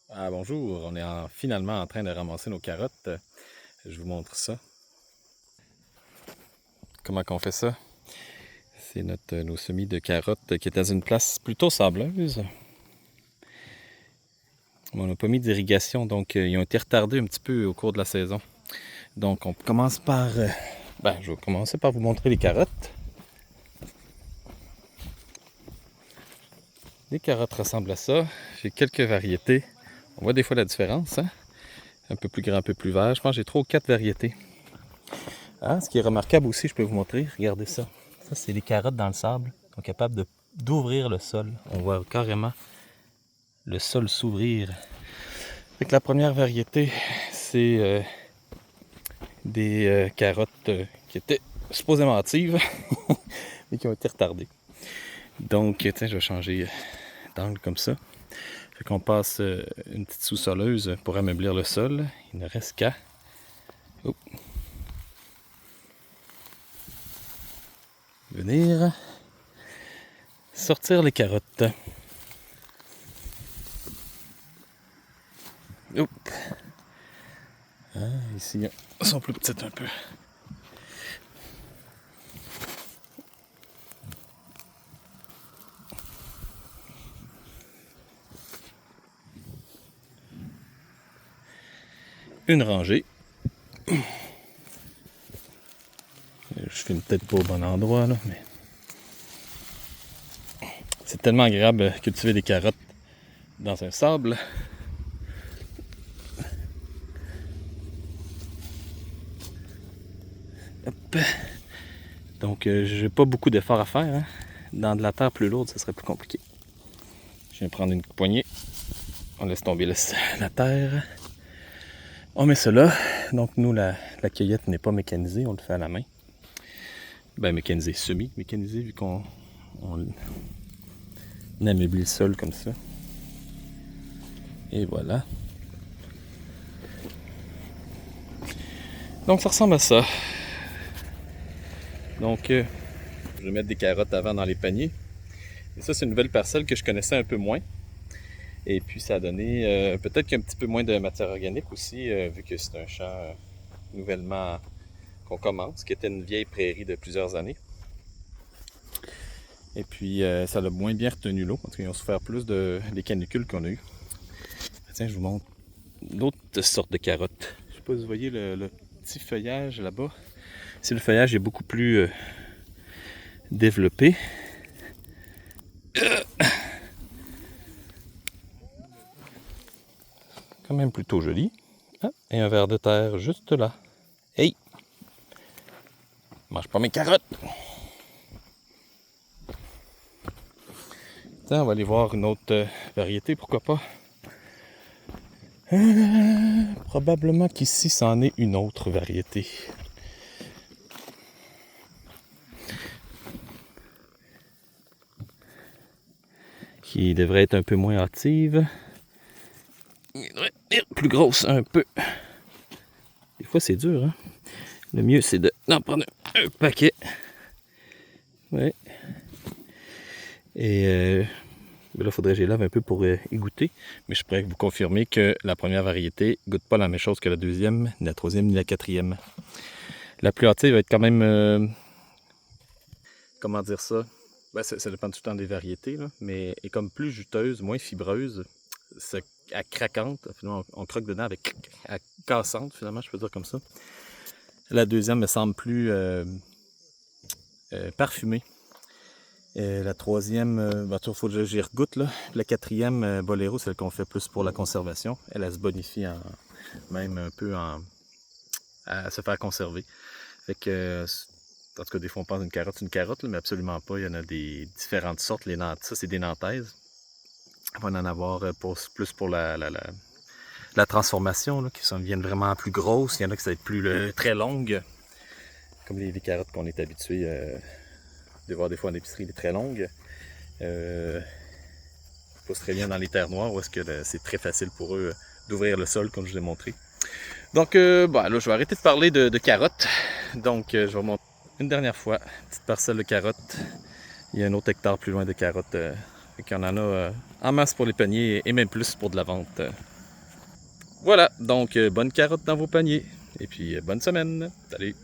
Ah bonjour, on est finalement en train de ramasser nos carottes. Je vous montre ça. Comment qu'on fait ça? C'est nos semis de carottes qui est dans une place plutôt sableuse. On n'a pas mis d'irrigation, donc ils ont été retardés un petit peu au cours de la saison. Donc on commence par... je vais commencer par vous montrer les carottes. Les carottes ressemblent à ça. J'ai quelques variétés. On voit des fois la différence, hein? Un peu plus grand, un peu plus vert. Je pense que j'ai 3 ou 4 variétés. Ah, ce qui est remarquable aussi, je peux vous montrer, regardez ça. Ça, c'est les carottes dans le sable. Ils sont capables d'ouvrir le sol. On voit carrément le sol s'ouvrir. Fait la première variété, c'est des carottes qui étaient supposément hâtives, mais qui ont été retardées. Donc, tiens, je vais changer d'angle comme ça. Fait qu'on passe une petite sous-soleuse pour ameublir le sol. Il ne reste qu'à... venir sortir les carottes. Oups. Ah, ici, elles sont plus petites un peu. Une rangée. Je filme peut-être pas au bon endroit, là, mais c'est tellement agréable de cultiver des carottes dans un sable. Hop. Donc, j'ai pas beaucoup d'efforts à faire. Hein. Dans de la terre plus lourde, ce serait plus compliqué. Je viens prendre une poignée. On laisse tomber la terre. On met cela. Donc, nous, la cueillette n'est pas mécanisée. On le fait à la main. Ben, mécanisé, semi-mécanisé, vu qu'on ameublit le sol comme ça. Et voilà. Donc, ça ressemble à ça. Donc, je vais mettre des carottes avant dans les paniers. Et ça, c'est une nouvelle parcelle que je connaissais un peu moins. Et puis, ça a donné peut-être qu'un petit peu moins de matière organique aussi, vu que c'est un champ nouvellement qu'on commence, qui était une vieille prairie de plusieurs années. Et puis, ça l'a moins bien retenu l'eau. En tout cas, ils ont souffert plus des canicules qu'on a eues. Tiens, je vous montre d'autres sortes de carottes. Je ne sais pas si vous voyez le petit feuillage là-bas. Si le feuillage est beaucoup plus développé. Quand même plutôt joli. Ah, et un ver de terre juste là. Hey! Mange pas mes carottes! Tiens, on va aller voir une autre variété, pourquoi pas. Probablement qu'ici, c'en est une autre variété. Qui devrait être un peu moins hâtive. Il devrait être plus grosse un peu. Des fois, c'est dur, hein? Le mieux, c'est d'en prendre un paquet. Ouais. Et là, il faudrait que je les lave un peu pour y goûter. Mais je pourrais vous confirmer que la première variété ne goûte pas la même chose que la deuxième, ni la troisième, ni la quatrième. La plus hâtive va être quand même... comment dire ça? Ben, ça dépend tout le temps des variétés, là, mais est comme plus juteuse, moins fibreuse. Elle craquante, finalement, on croque dedans avec elle cassante, finalement, je peux dire comme ça. La deuxième me semble plus parfumée. La troisième, il faut que j'y regoute. Là. La quatrième, Bolero, c'est celle qu'on fait plus pour la conservation. Elle se bonifie même un peu à se faire conserver. Fait que, en tout cas, des fois, on pense une carotte, là, mais absolument pas. Il y en a des différentes sortes. Ça, c'est des nantaises. On va en avoir plus pour la transformation, là, qui viennent vraiment plus grosses. Il y en a qui ça va être plus très longues, comme les carottes qu'on est habitué de voir des fois en épicerie, les très longues. Poussent très bien dans les terres noires, où est-ce que c'est très facile pour eux d'ouvrir le sol, comme je vous ai montré. Donc, là, je vais arrêter de parler de carottes. Donc, je vais vous montrer une dernière fois, petite parcelle de carottes. Il y a un autre hectare plus loin de carottes. Il y en a en masse pour les paniers et même plus pour de la vente. Voilà, donc bonne carotte dans vos paniers. Et puis bonne semaine. Salut!